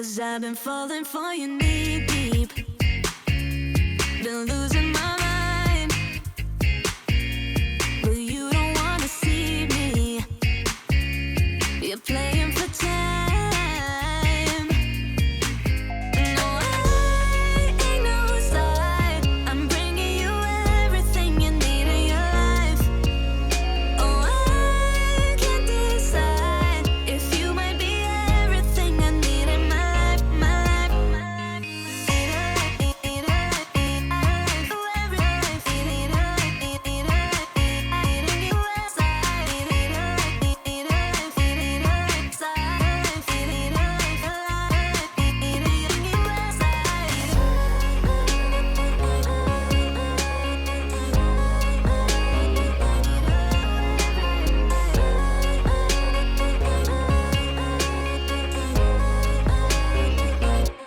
'Cause I've been falling for you knee deep, been losing my mind, but you don't wanna see me. You're playing for time. No, I ain't no side. I'm bringing you everything you need in your life. Oh, I can't decide if you might be everything I need in my life, my life, my life.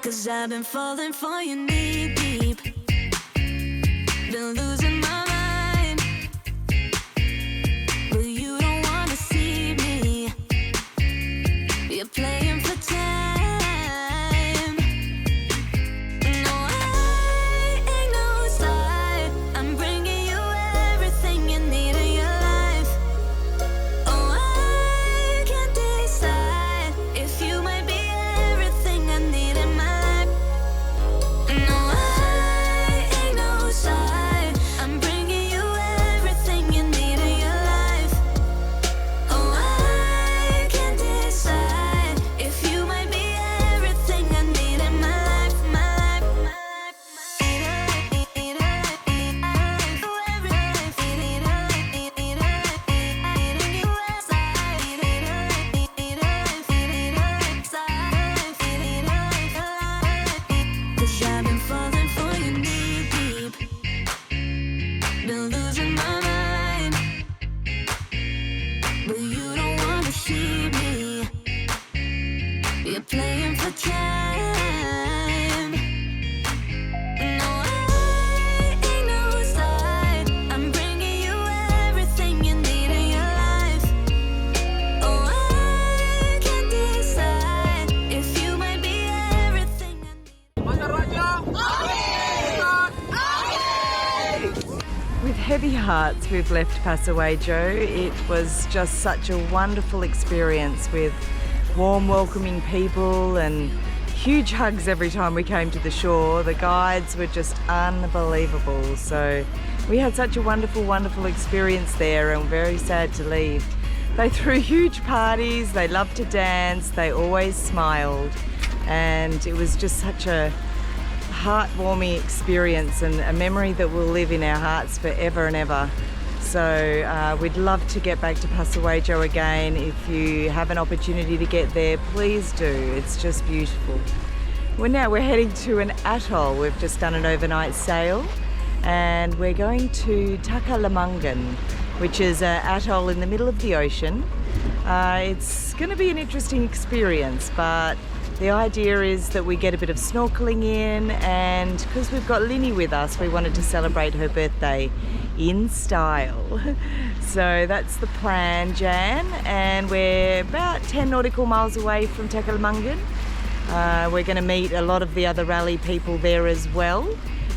Cause I've been falling for you knee deep, been losing my mind, but you don't wanna see me. You're playing for time. No, I ain't no side. I'm bringing you everything you need in your life. Oh, I can't decide if you might be everything I need in my life. No, I ain't no side. I'm bringing you everything you need in your life. Oh, I can't decide if you might be everything I need in my life, my life, my life, Cause I've been falling for you knee deep, been losing my mind, but you don't wanna see me. You're playing for time. No, I ain't no side. I'm bringing you everything you need in your life. Oh, I can't decide if you might be everything I need. Pasar Wajo. With heavy hearts, we've left Pasar Wajo. It was just such a wonderful experience with warm, welcoming people and huge hugs every time we came to the shore. The guides were just unbelievable. So we had such a wonderful, wonderful experience there, and very sad to leave. They threw huge parties, they loved to dance, they always smiled, and it was just such a heartwarming experience and a memory that will live in our hearts forever and ever. So we'd love to get back to Pasar Wajo again. If you have an opportunity to get there, please do. It's just beautiful. We're heading to an atoll. We've just done an overnight sail, and we're going to Taka Lamungan, which is an atoll in the middle of the ocean. It's going to be an interesting experience, but the idea is that we get a bit of snorkeling in, and because we've got Linny with us, we wanted to celebrate her birthday in style. So that's the plan, Jan, and we're about 10 nautical miles away from Taka Lamungan. We're going to meet a lot of the other rally people there as well,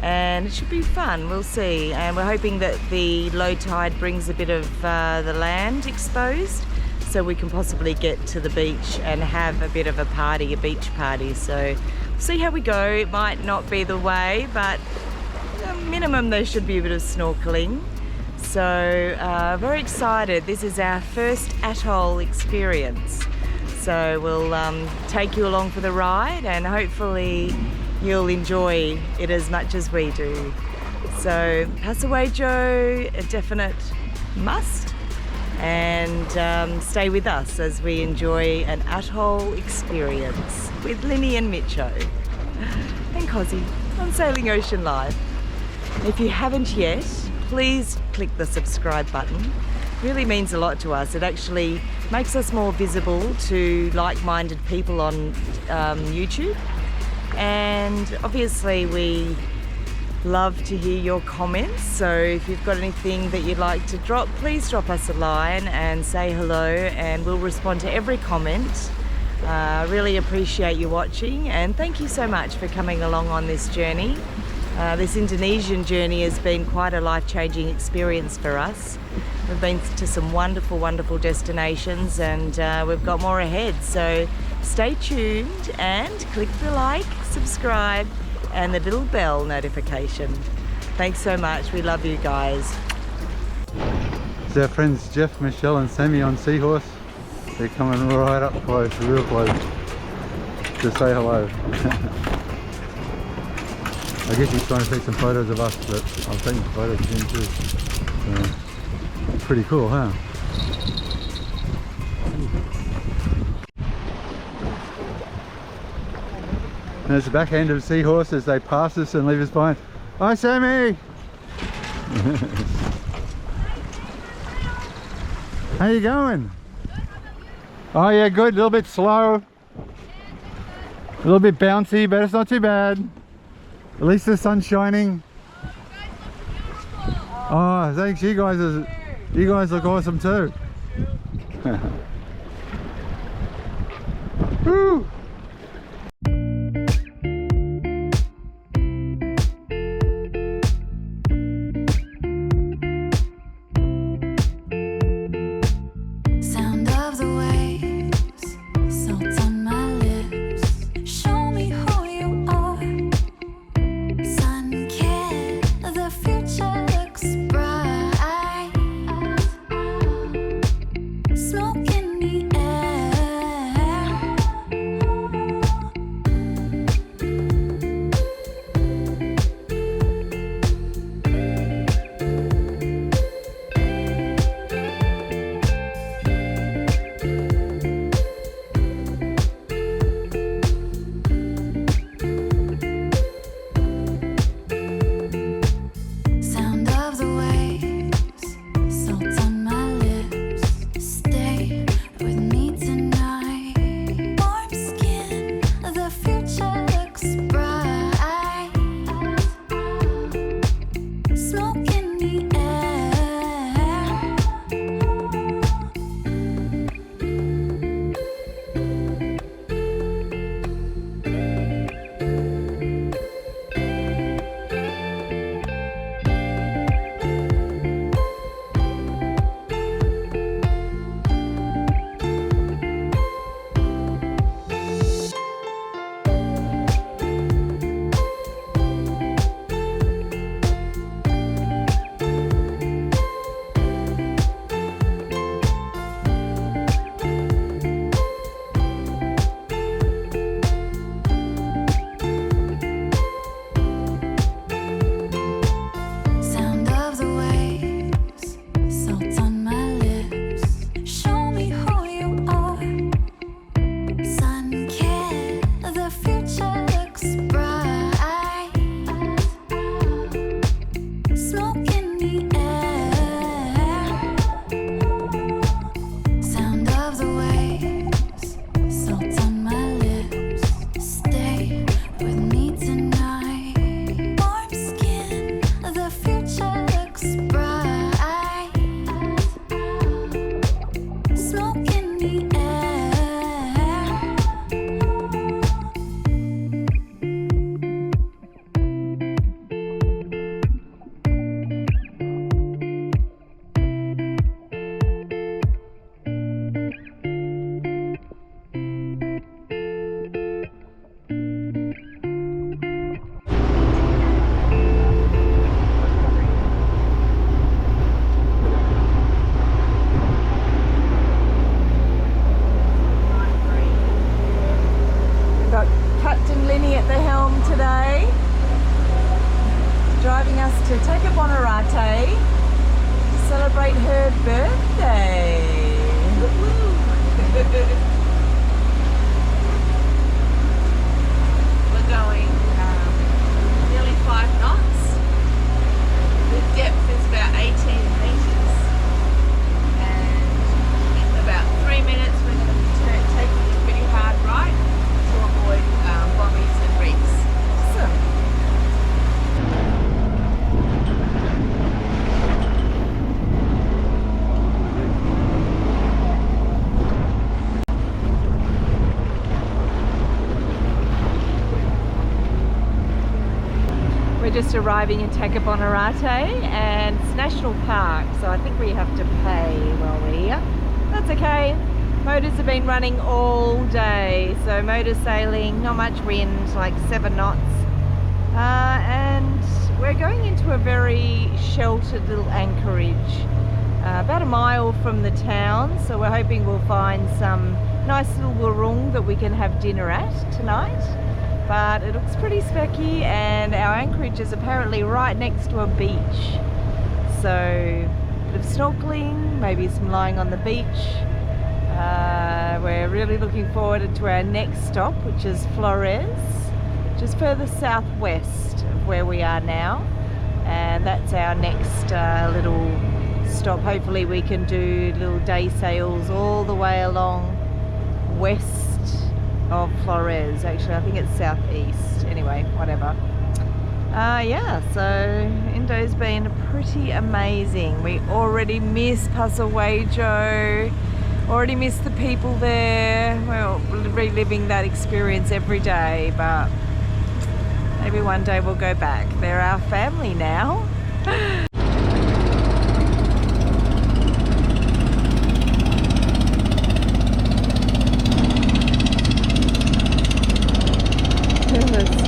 and it should be fun. We'll see, and we're hoping that the low tide brings a bit of the land exposed, so we can possibly get to the beach and have a bit of a party, a beach party. So we'll see how we go. It might not be the way, but at minimum there should be a bit of snorkeling. So very excited. This is our first atoll experience. So we'll take you along for the ride, and hopefully you'll enjoy it as much as we do. So Pasar Wajo, a definite must. And stay with us as we enjoy an atoll experience with Linny and Mitcho and Cozzy on Sailing Ocean Live. If you haven't yet, please click the subscribe button. It really means a lot to us. It actually makes us more visible to like-minded people on YouTube. And obviously we love to hear your comments, so if you've got anything that you'd like to drop, please drop us a line and say hello, and we'll respond to every comment. I really appreciate you watching, and thank you so much for coming along on this journey. This Indonesian journey has been quite a life-changing experience for us. We've been to some wonderful, wonderful destinations, and we've got more ahead. So stay tuned and click the like, subscribe, and the little bell notification. Thanks so much. We love you guys. It's our friends Jeff, Michelle, and Sammy on Seahorse. They're coming right up close, real close, to say hello. I guess he's trying to take some photos of us, but I'm taking photos of him too. So, pretty cool, huh? There's the backhand of Seahorse as they pass us and leave us behind. Hi, Sammy! How you going? Oh yeah, good. A little bit slow. A little bit bouncy, but it's not too bad. At least the sun's shining. Oh, thanks. You guys look awesome too. Woo! Sound of the waves, salt on my lips. Show me who you are. Sun kid, the future looks bright. Smoke in the air. Sound of the waves, salt on my lips. Stay with me tonight. Warm skin, the future looks bright. Smoke in the air. Sound of the waves, salt on my lips. Show me who you are. Sun kid, the future looks bright. Smoke in the air. Sound of the waves, salt on my lips. Stay with me tonight. Warm skin, the future looks bright. Smoke in the air. We've got Captain Linny at the helm today, driving us to Taka Bonerate to celebrate her birthday. We're going nearly 5 knots. The depth is about 18 meters, and in about 3 minutes we're going to be taking a pretty hard right to avoid bobbies and reefs. Awesome. We're just arriving in Taka Bonerate, and it's National Park, so I think we have to pay while we're here. That's okay. Motors have been running all day, so motor sailing, not much wind, like 7 knots. And we're going into a very sheltered little anchorage, about a mile from the town, so we're hoping we'll find some nice little warung that we can have dinner at tonight. But it looks pretty specky, and our anchorage is apparently right next to a beach. So a bit of snorkeling, maybe some lying on the beach. We're really looking forward to our next stop, which is Flores, just further southwest of where we are now. And that's our next little stop. Hopefully we can do little day sails all the way along west of Flores. Actually, I think it's southeast. Anyway, whatever. Yeah, so Indo's been pretty amazing. We already miss Pasar Wajo, already miss the people there. We're reliving that experience every day, but maybe one day we'll go back. They're our family now.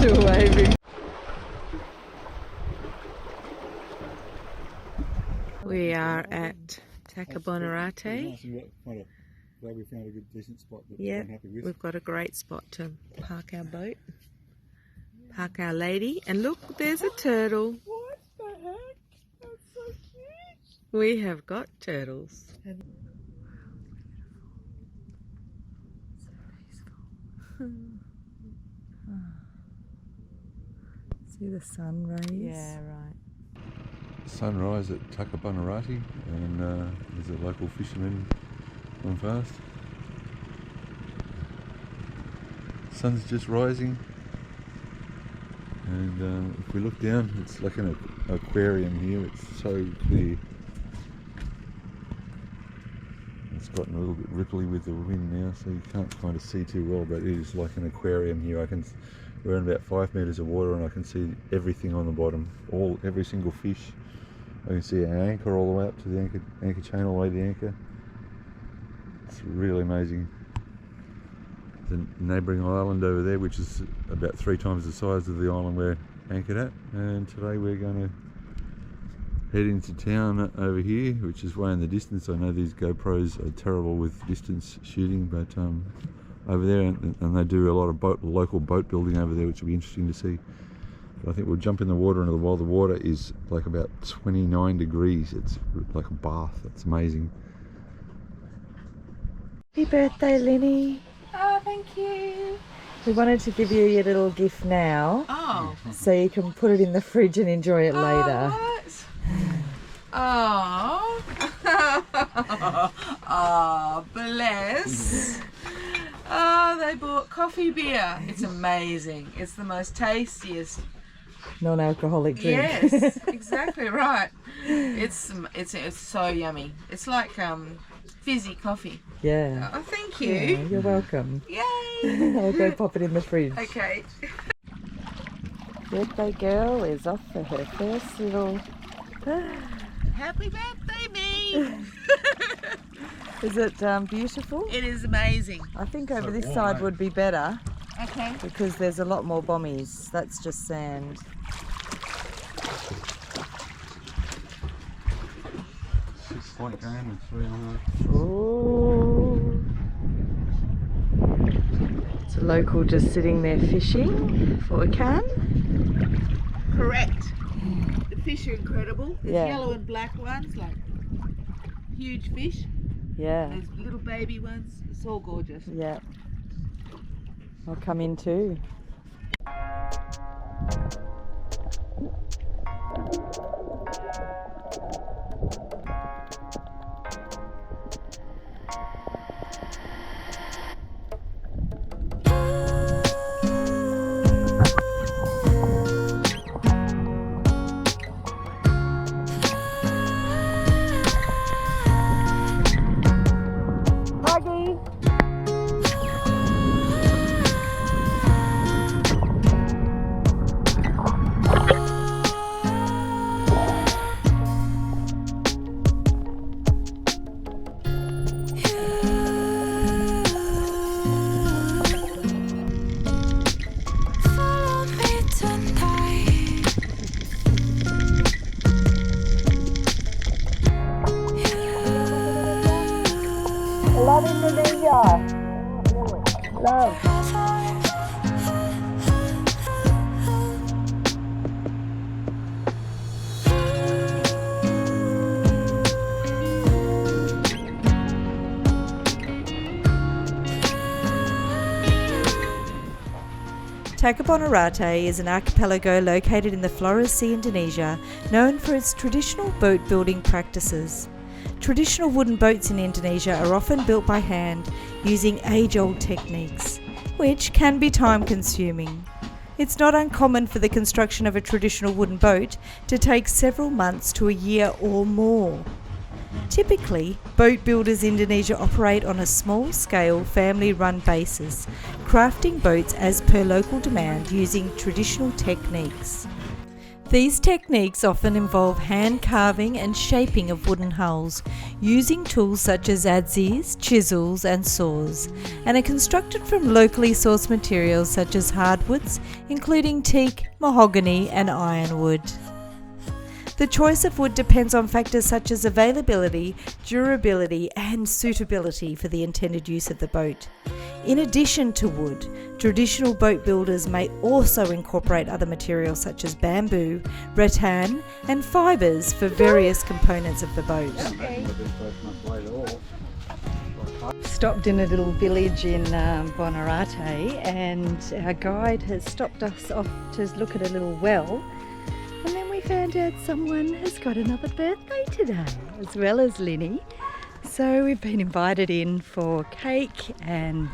Still waving. We are at Taka Bonerate. Glad we found a good decent spot that Yeah, I'm happy with. we've got a great spot to park our boat, park our lady, and look, there's a turtle. What the heck? That's so cute. We have got turtles. See the sun rays? Yeah, right. Sunrise at Taka Bonerate, and there's a local fisherman on fast. Sun's just rising, and if we look down, it's like an aquarium here. It's so clear. It's gotten a little bit ripply with the wind now, so you can't kind of see too well, but it is like an aquarium here. We're in about 5 meters of water, and I can see everything on the bottom, every single fish. I can see an anchor all the way up to the anchor chain, all the way to the anchor. It's really amazing. The neighbouring island over there, which is about 3 times the size of the island we're anchored at, and today we're going to head into town over here, which is way in the distance. I know these GoPros are terrible with distance shooting, but over there, and they do a lot of local boat building over there, which will be interesting to see. But I think we'll jump in the water, and while the water is like about 29 degrees, it's like a bath. It's amazing. Happy birthday, Lenny. Oh, thank you. We wanted to give you your little gift now, Oh. so you can put it in the fridge and enjoy it later. What? Oh. Oh, bless. Oh, they bought coffee beer. It's amazing. It's the most tastiest. Non-alcoholic drink. Yes, exactly right. It's so yummy. It's like fizzy coffee. Yeah. Oh, thank Yeah, you. you're welcome. Yay. I'll go pop it in the fridge. Okay. Birthday girl is off for her first little... Happy birthday, me. Is it beautiful? It is amazing. I think over this side would be better Okay. because there's a lot more bommies. That's just sand. Ooh. It's a local just sitting there fishing for a can. Correct. The fish are incredible. There's Yeah. yellow and black ones, like huge fish. Yeah, There's little baby ones. It's all gorgeous. yeah. I'll come in too. Taka Bonerate is an archipelago located in the Flores Sea, Indonesia, known for its traditional boat building practices. Traditional wooden boats in Indonesia are often built by hand using age-old techniques, which can be time-consuming. It's not uncommon for the construction of a traditional wooden boat to take several months to a year or more. Typically, boat builders in Indonesia operate on a small-scale, family-run basis, crafting boats as per local demand using traditional techniques. These techniques often involve hand carving and shaping of wooden hulls, using tools such as adzes, chisels and saws, and are constructed from locally sourced materials such as hardwoods, including teak, mahogany and ironwood. The choice of wood depends on factors such as availability, durability and suitability for the intended use of the boat. In addition to wood, traditional boat builders may also incorporate other materials such as bamboo, rattan and fibres for various components of the boat. Stopped in a little village in Bonerate, and our guide has stopped us off to look at a little well. And then we found out someone has got another birthday today, as well as Linny. So we've been invited in for cake and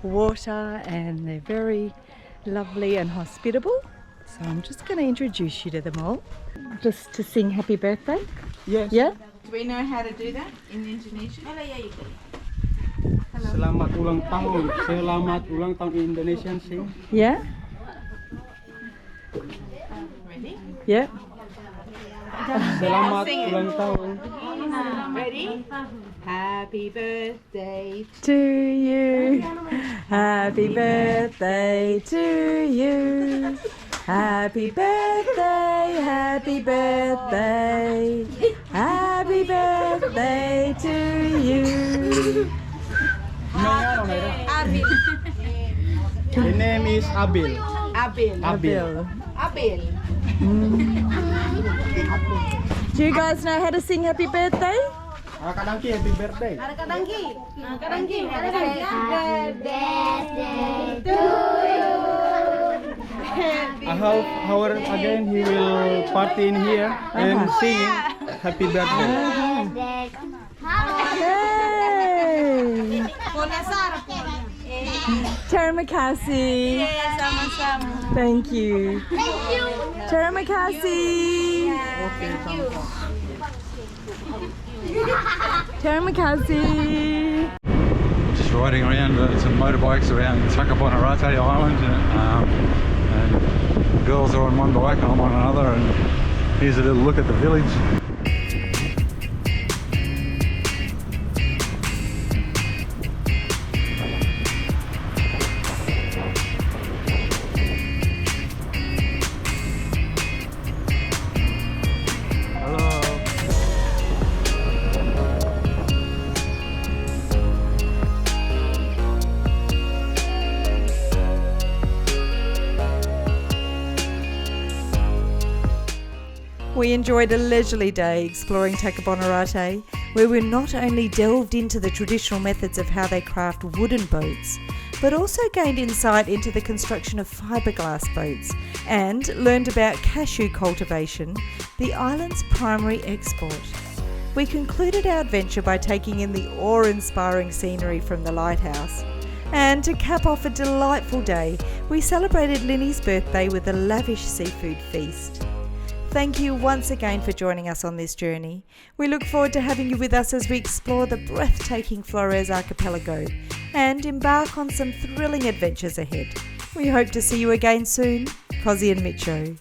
water, and they're very lovely and hospitable. So I'm just going to introduce you to them all, just to sing happy birthday. Yes. Yeah? Do we know how to do that in Indonesian? Selamat ulang tahun. Selamat ulang tahun in Indonesian sing. Yeah? Ready? Yeah. Selamat ulang tahun. Ready? Happy birthday To you. Happy birthday to you. Happy birthday, happy birthday. Happy birthday to you. Abil. The name is Abil. Abil. Abil. Abil. Do you guys know how to sing happy birthday? Kadangki, happy birthday. I hope our again he will party in here and sing happy birthday. Yay! Terima kasih. Sama-sama. Thank you. Terima kasih. Terima kasih. Just riding around some motorbikes around Taka Bonerate Island, and the girls are on one bike and I'm on another, and here's a little look at the village. We enjoyed a leisurely day exploring Taka Bonerate, where we not only delved into the traditional methods of how they craft wooden boats, but also gained insight into the construction of fiberglass boats and learned about cashew cultivation, the island's primary export. We concluded our adventure by taking in the awe-inspiring scenery from the lighthouse. And to cap off a delightful day, we celebrated Linny's birthday with a lavish seafood feast. Thank you once again for joining us on this journey. We look forward to having you with us as we explore the breathtaking Flores archipelago and embark on some thrilling adventures ahead. We hope to see you again soon. Cozy and Micho.